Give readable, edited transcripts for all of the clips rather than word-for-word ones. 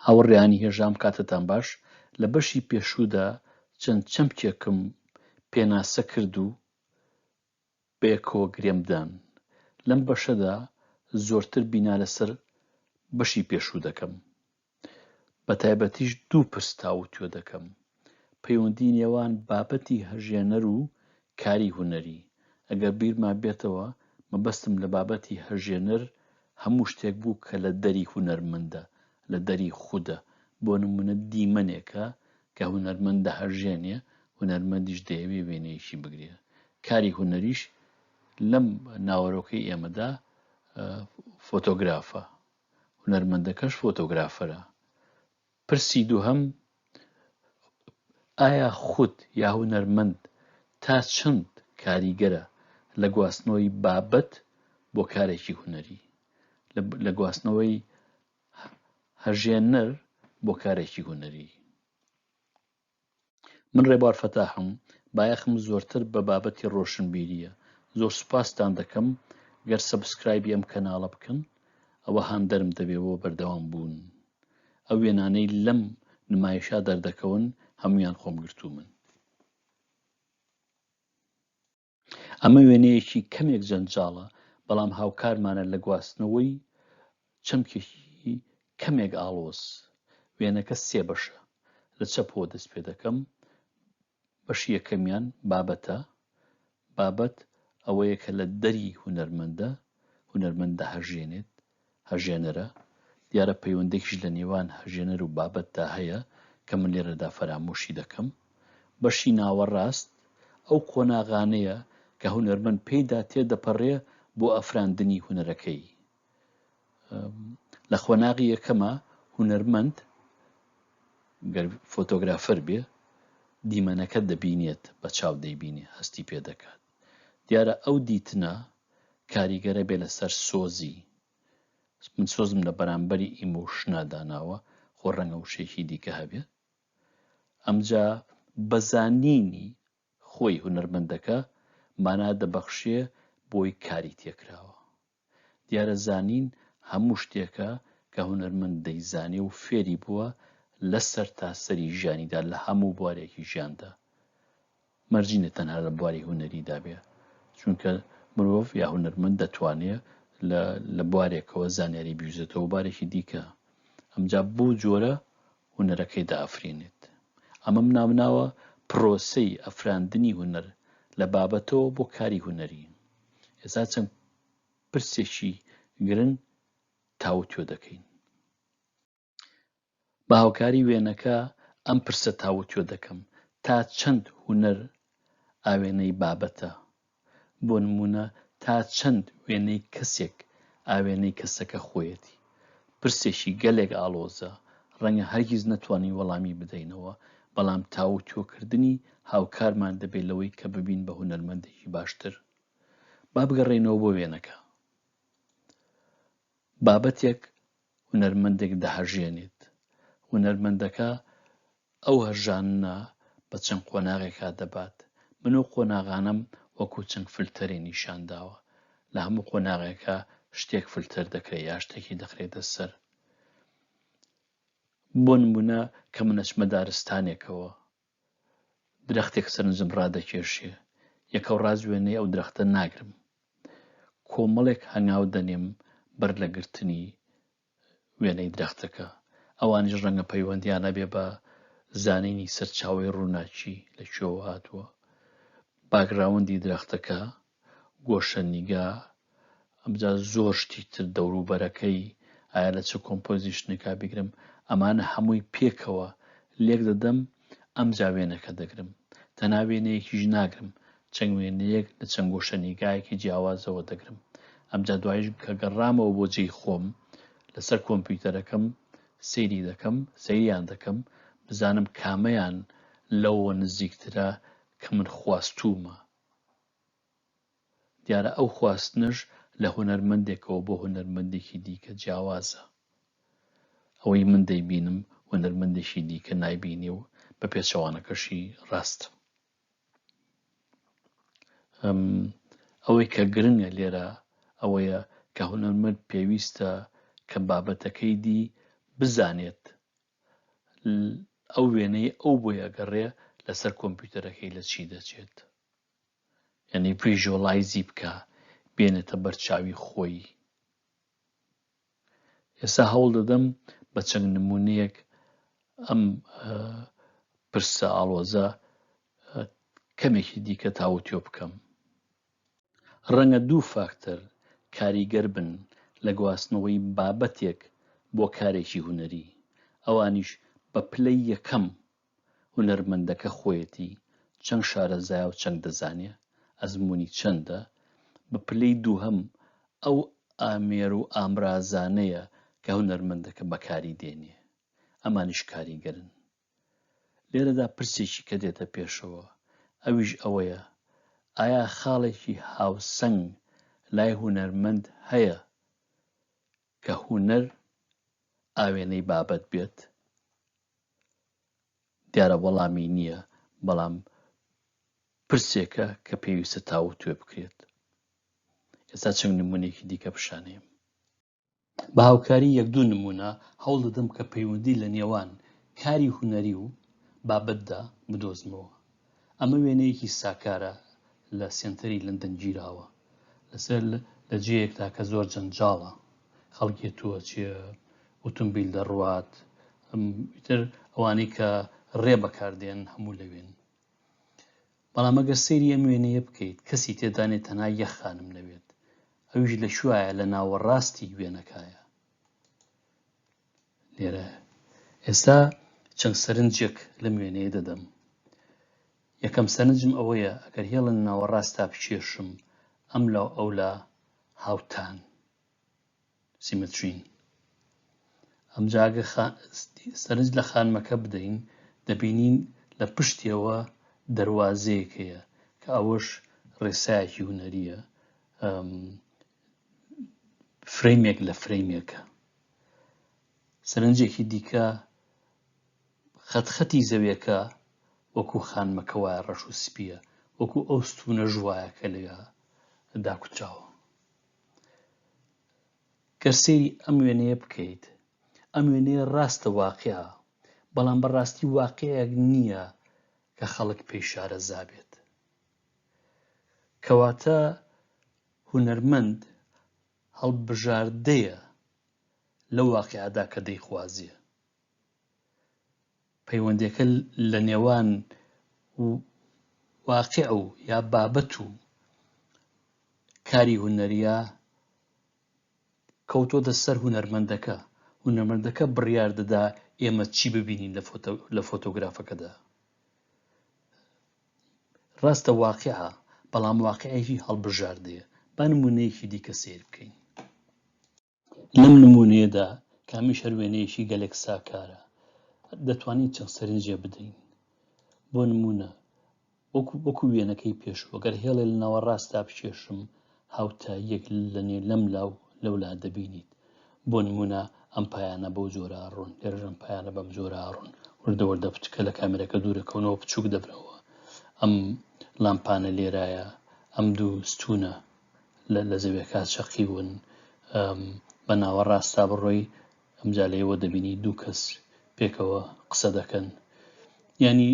هاوڕێیانی هێژام کاتتان باش. لە بەشی پێشوودا چەند چەمکێکم پێناسە کرد و بەیەکەوە گرێمدان. لەم بەشەدا زۆرتر بینا لەسەر بەشی پێشوو دەکەم. بەتایبەتیش دوو پرس تاوتوێ دەکەم: پەیوەندی نێوان بابەتی هەژێنەر و کاری هونەری. ئەگەر بیرمان بێتەوە مەبەستم لە بابەتی هەژێنەر هەموو شتێک بوو کە لە دەری هونەرمەندە، لە دەری خودە. بۆ نمونە دیمەنێکە کە هونەرمەند دەهەژێنێ، هونەرمەندیش دەیەوێ وێنەیەکی بگرێ. کاری هونەریش لەم ناوەرۆکەی ئێمەدا فۆتۆگرافە، هونەرمەندەکەش فۆتۆگرافەرە. پرسی دووهەم: ئایا خود یا هونەرمەند تا چەند کاریگەرە لە گواستنەوەی بابەت بۆ کارێکی هونەری، لە گواستنەوەی هەژێنەر بۆ کارێکی هونەری؟ من ڕێبوار فەتاحم، بایەخم زۆرتر بە بابەتی ڕۆشنبیریە. زۆر سوپاستان دەکەم گەر سەبسکرایبی ئەم کەناڵە بکەن، ئەوە هاندەرم دەبێ بۆ بەردەوام بوون. ئەو وێنانەی لەم نمایشا دەردەکەون هەمویان خۆم گرتوومن. ئەمە وێنەیەکی کەمێک جەنجاڵە، بەڵام هاوکارمانە لە گواستنەوەی چەمکێکی کەمێک ئاڵۆز. وێنەکە سێ بەشە. لە چەپەوە دەست پێ دەکەم. بەشی یەکەمیان بابەتە. بابەت ئەوەیە کە لە دەری هونەرمەندە، هونەرمەندە هەژێنێت، هەژێنەرە. دیارە پەیوەندێکیش لە نێوان هەژێنەر و بابەتدا هەیە کە من لێرەدا فەرامۆشی دەکەم. بەشی ناوەڕاست ئەو قۆناغانەیە کە هونەرمەند پێیدا تێدەپەڕێ بۆ ئەفراندنی هونەرەکەی. لە خۆناغی یەکەمە هونەرمەند گەر فۆتۆگرافەر بێ، دیمەنەکە دەبینێت، بە چاو دەیبینێ، هەستی پێ دەکات. دیارە ئەو دیتنە کاریگەرە بێ لەسەر سۆزی. من سۆزم لە بەرامبەری ئیمۆشنە داناوە، خۆ ڕەنگە وشێکی دیکە هەبێ. ئەمجا بەزانینی خۆی هونەرمەندەکە مانا دەبەخشێ بۆی کاری تێکراوە. دیارە زانین هەموو شتێکە کە هونەرمەند دەیزانێ و فێری بووە لەسەر تاسەری ژیانیدا، لە هەموو بوارێکی ژیاندا. مەرجینە تەنها لە بواری هونەریدا بێ، چونکە مرۆڤ یا هونەرمەند دەتوانێت لە بوارێکەوە زانیاری بیوزێتەوە بارێکی دیکە. ئەمجا بۆ جۆرە هونەرەکەی دائەفرێنێت. ئەمەم نامناوە پرۆسەی ئەفراندنی هونەر لە بابەتەوە بۆ کاری هونەری. ئێستا چەند پرسێکی گرنگ تاوتوێ دەکەین. بە هاوکاری وێنەکە ئەم پرسە تاوتوێ دەکەم: تا چەند هونەر ئاوێنەی بابەتە؟ بۆ نمونە تا چەند وێنەی کەسێک ئاوێنەی کەسەکە خۆیەتی؟ پرسێکی گەلێک ئاڵۆزە، ڕەنگە هەرگیز نەتوانین وەڵامی بدەینەوە، بەڵام تاوتوێکردنی هاوکارمان دەبێت لەوەی کە ببین بە هونەرمەندێکی باشتر. با بگەڕێینەوە بۆ وێنەکە. بابەتێک هونەرمەندێک دەهەژێنێت. هونەرمەندەکە ئەو هەژانە بە چەند قۆناغێکا دەبات. من ئەو قۆناغانەم وەکو چەند فلتەرێ نیشانداوە. لە هەموو قۆناغێکە شتێک فلتەر دەکرێت یا شتێکی دەخرێتە سەر. بۆ نمونە کە منەچمە دارستانێکەوە، درەختێک سەرنجم ڕادەکێشێ، یەکەو ڕاز وێنەی ئەو درەختە ناگرم. کۆمەڵێک هەنگاو دەنێم بەر لە گرتنی وێنەی درەختەکە. ئەوانیش ڕەنگە پەیوەندیان هەبێ بە زانینی سەرچاوەی ڕووناچی لەکوێوە هاتووە، باگراوەندی درەختەکە، گۆشە نیگا، ئەمجا زۆر شتی تر دەوروبەرەکەی، ئایا لە چه کۆمپۆزیشنێکا بیگرم. ئەمانە هەمووی پێکەوە لێک دەدەم، ئەمجا وێنەکە دەگرم. تەنها وێنەیەکیش ناگرم، چەند وێنەیەک لە چەند گۆشە نیگایەکی جیاوازەوە دەگرم. ئەمجا دوایش کە گەڕامەوە بۆ جێی خۆم لەسەر کۆمپیوتەرەکەم سەیریان دەکەم، بزانم کامەیان لەوە نزیکترە کە من خواستومە. دیارە ئەو خواستنش لە هونەرمەندێکەوە بۆ هونەرمەندێکی دیکە جیاوازە. ئەوەی من دەیبینم هونەرمەندێکی دیکە نایبینێ و بە پێچەوانەکەشی ڕاستە. ئەوەی کە گرنگە لێرە ئەوەیە کە هونەرمەند پێویستە کە بابەتەکەی دی بزانێت ئەو وێنەی ئەو بۆ ئەگەڕێ لەسەر کۆمپیوتەرەکەی لە چی دەچێت، یعنی ڤیژۆڵایزی بکە بێنێتە بەرچاوی خۆی. ئێستا هەوڵ دەدەم بە چەند نمونەیەک ئەم پرسە ئاڵۆزە کەمێکی دیکە تاوتوێ بکەم. ڕەنگە دوو فاکتەر کاریگەر بن لە گواستنەوەی بابەتێک بۆ کارێکی هونەری، ئەوانیش بە پلەی یەکەم هونەرمەندەکە خۆیەتی چەند شارەزایە و چەند دەزانێ، ئەزمموی چەندە، بە پلەی دووهەم ئەو ئامێر و ئامرازانەیە کە هونەرمەندەکە بەکاری دێنێ، ئەمانیش کاریگەرن. لێرەدا پرسێکی کە دێتە پێشەوە ئەویش ئەوەیە ئایا خاڵێکی هاوسەنگ لای هونەرمەند هەیە کە هونەر ئاوێنەی بابەت بێت؟ دیارە وەڵامی نییە، بەڵام پرسێکە کە پێویستە تاوتوێ بکرێت. ئێستا چەند نمونەیەکی دیکە پیشانەیەم. بە هاوکاری یەک دوو نمونە هەوڵ دەدەم کە پەیوەندی لە نێوان کاری هونەری و بابەتدا بدۆزمەوە. ئەمە وێنەیەکی ساکارە لە سێنتەری لەندەن گیراوە، لەسەر لە جێیەکدا کە زۆر جەنجاڵە، خەڵکێتووە چێ ئۆتۆمبیل دەڕوات، ئیتر ئەوانەی کە ڕێ بەکاردێن هەموو لەوێن. بەڵام ئەگەر سەیری ئەم وێنەیە بکەیت کەسی تێدانێت تەنها یەک خانم نەوێت، ئەویش لە شوایە لە ناوەڕاستی وێنەکایە. لێرە ئێستا چەند سەرنجێک لەم وێنەیە دەدەم. یەکەم سەرنجم ئەوەیە ئەگەر هێڵن ناوەڕاستا بکێشم ئەم لاو ئەولا هاوتان سیمترین. ئەمجا ئەگە سەرنج لە خانمەکە بدەین دەبینین لە پشتیەوە دەروازەیەکەیە کە ئەوەش ڕێسایەکی هونەریە، فرەیمێک لە فرەیمێکە. سەرنجێکی دیکە خەتخەتی زەویەکە وەکو خانمەکە وایە ڕەش و سپیە، وەکو ئەو ستونە ژوایە کە لەوێ داکوچاوە. گەر سەیری ئەم وێنەیە بکەیت، ئەم وێنەیە ڕاستە واقعە، بەڵام بەڕاستی واقعەیەک نییە کە خەڵک پێی شارەزا بێت. کەواتە هونەرمەند هەڵبژاردەیە لەو واقعەدا کە دەیخوازێ. پەیوەندیەکە لە نێوان واقع و یا بابەت و کاری هونەریە کەوتۆتە سەر هونەرمەندەکە. هونەرمەندەکە بڕیار دەدا ئێمە چی ببینین لە فۆتۆگرافەکەدا. ڕاستە واقعە، بەڵام واقعەیەکی هەڵبژاردەیە. با نمونەیەکی دیکە سیر بکەین. لەم نمونەیەدا کامیش هەر وێنەیەکی گەلێک ساکارە، دەتوانین چەند سەرنجێ بدەین. بۆ نمونە وەکو وێنەکەی پێشوە گەر هێڵێ لە ناوەڕاستا بکێشم هاوتاییەک لەم لاو لەولا دەبینیت. بۆ نمونە ئەم پایانە بەو جۆرە ئاڕۆن، لێرەش ئەم پایانە بەم جۆرە ئاڕۆن، وردە وردە پچکە لە کامێرەکە دوورەکەونەوە بچووک دەبنەوە. ئەم لامپانە لێرایە، ئەم دوو ستونە لە زەویەکە چەقیون، بە ناوەڕاستا بڕۆی ئەمجا لەیەوە دەبینی دوو کەس پێکەوە قسە دەکەن. یعنی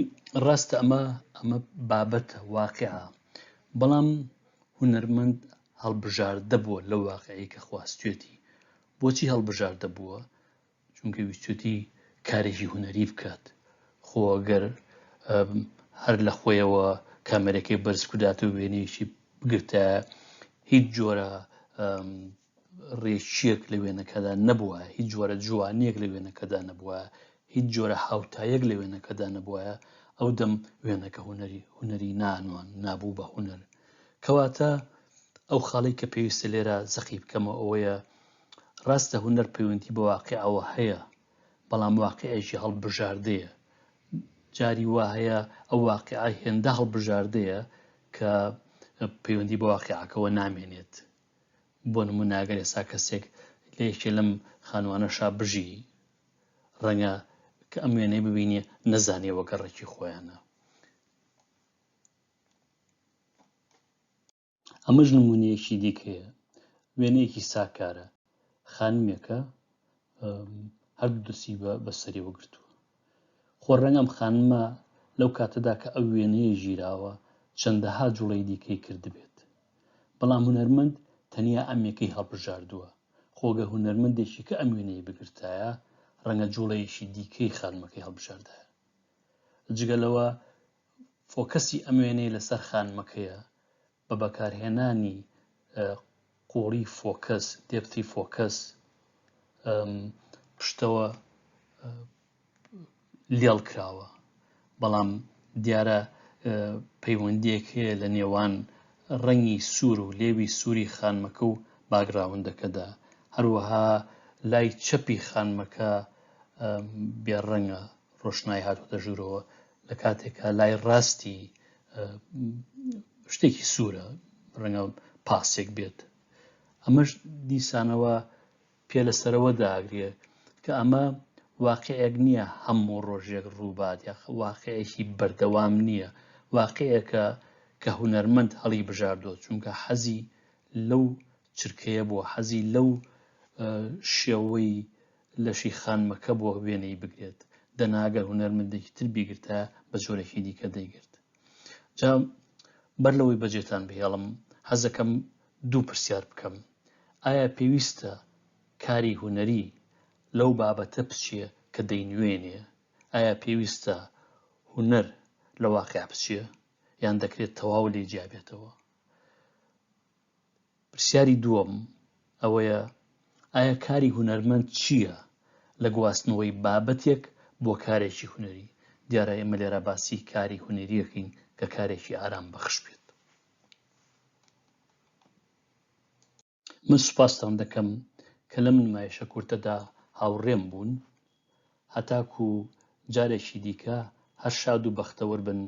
ڕاستە ئەمە بابەتە، واقعە، بەڵام هونەرمەند هەڵبژاردە بووە لەو واقعەی کە خواستوێتی. بۆچی هەڵبژاردە بووە؟ چونکە ویستوێتی کارێکی هونەری بکات. خۆ ئەگەر هەر لە خۆیەوە کامێرەکەی بەرز کوداتە و وێنەیەکی بگرتە، هیچ جۆرە ڕێچیەک لە وێنەکەدا نەبووە، هیچ جۆرە جوانیەک لە وێنەکەدا نەبووە، هیچ جۆرە هاوتایەک لە وێنەکەدا نەبووە، ئەو دەم وێنەکە هونەری نانوان نابوو بە هونەر. کەواتە ئەو خاڵی کە پێویستە لێرە زەقی بکەمەوە ئەوەیە ڕاستە هونەر پەیوەندی بە واقعەوە هەیە، بەڵام واقعەیەکی هەڵبژاردەیە. جاری وا هەیە ئەو واقعە هێندە هەڵبژاردەیە کە پەیوەندی بە واقعەکەوە نامێنێت. بۆ نمونە ئەگەر ئێستا کەسێک لە یەکێ لەم خانوانەشا بژی، ڕەنگە کە ئەم وێنەی ببینێ نەزانێ وە گەڕێکی خۆیانە. ئەمەش نمونەیەکی دیکەیە، وێنەیەکی ساکارە، خانمێکە هەردوو دەستی بە سەریەوە گرتووە، خۆ ڕەنگەم خانمە لەو کاتەدا کە ئەو وێنەیە ژیراوە چەندەها جوڵەی دیکەی کردبێت، بەڵام هونەرمەند تەنیا ئەمێکەی هەڵبژاردووە. خۆگە هونەرمەندێکی کە ئەم وێنەی بگرتایە ڕەنگە جوڵەیەکی دیکەی خانمەکەی هەڵبژاردایە. جگەلەوە فۆکەسی ئەم وێنەی لەسەر خانمەکەیە بە بەکارهێنانی قوڵی فۆکەس، دێپتی فۆکەس، پشتەوە لێڵ کراوە، بەڵام دیارە پەیوەندیەک هەیە لە نێوان ڕەنگی سوور و لێوی سووری خانمەکە و باگراوندەکەدا. هەروەها لای چەپی خانمەکە بێڕەنگە ڕۆشنایی هاتووەتە ژوورەوە، لە کاتێکە لای ڕاستی شتێکی سوورە، ڕەنگە پاسێک بێت. ئەمەش دیسانەوە پێ لەسەرەوە داگرێت کە ئەمە واقعەک نییە هەموو ڕۆژێک ڕووبات، یا واقعەیەکی بەردەوام نییە، واقعەیەکە کە هونەرمەند هەڵی بژاردووە چونکە حەزی لەو چرکەیە بووە، حەزی لەو شێوەی لەشی خانمەکە بۆ وێنەی بگرێت. دەناگەر هونەرمەندێکی تر بیگرتە بە جۆرەی دیکە دەیگرت. جا بەر لەوەی بەجێتان بهێڵم، حەزەکەم دوو پرسیار بکەم. ئایا پێویستە کاری هونەری لەو بابەتە بچێ کە دەینوێنێ؟ ئایا پێویستە هونەر لە واقع بچێ یان دەکرێت تەواو لێ جیابێتەوە؟ پرسیاری دووەم ئەوەیە ئایا کاری هونەرمەند چییە لە گواستنەوەی بابەتێک بۆ کارێکی هونەری؟ دیارە ئێمە لێرە باسی کاری هونەریەکەین کە کارێکی ئارام بەخش بێت. من سوپاستان دەکەم کە لەم نمایشە کورتەدا هاوڕێم بوون. هەتاکو جارێکی دیکە هەر شاد و بەختەوەر بن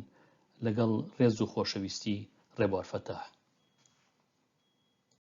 لەگەڵ ڕێز و خۆشەویستی ڕێبوار فەتاح.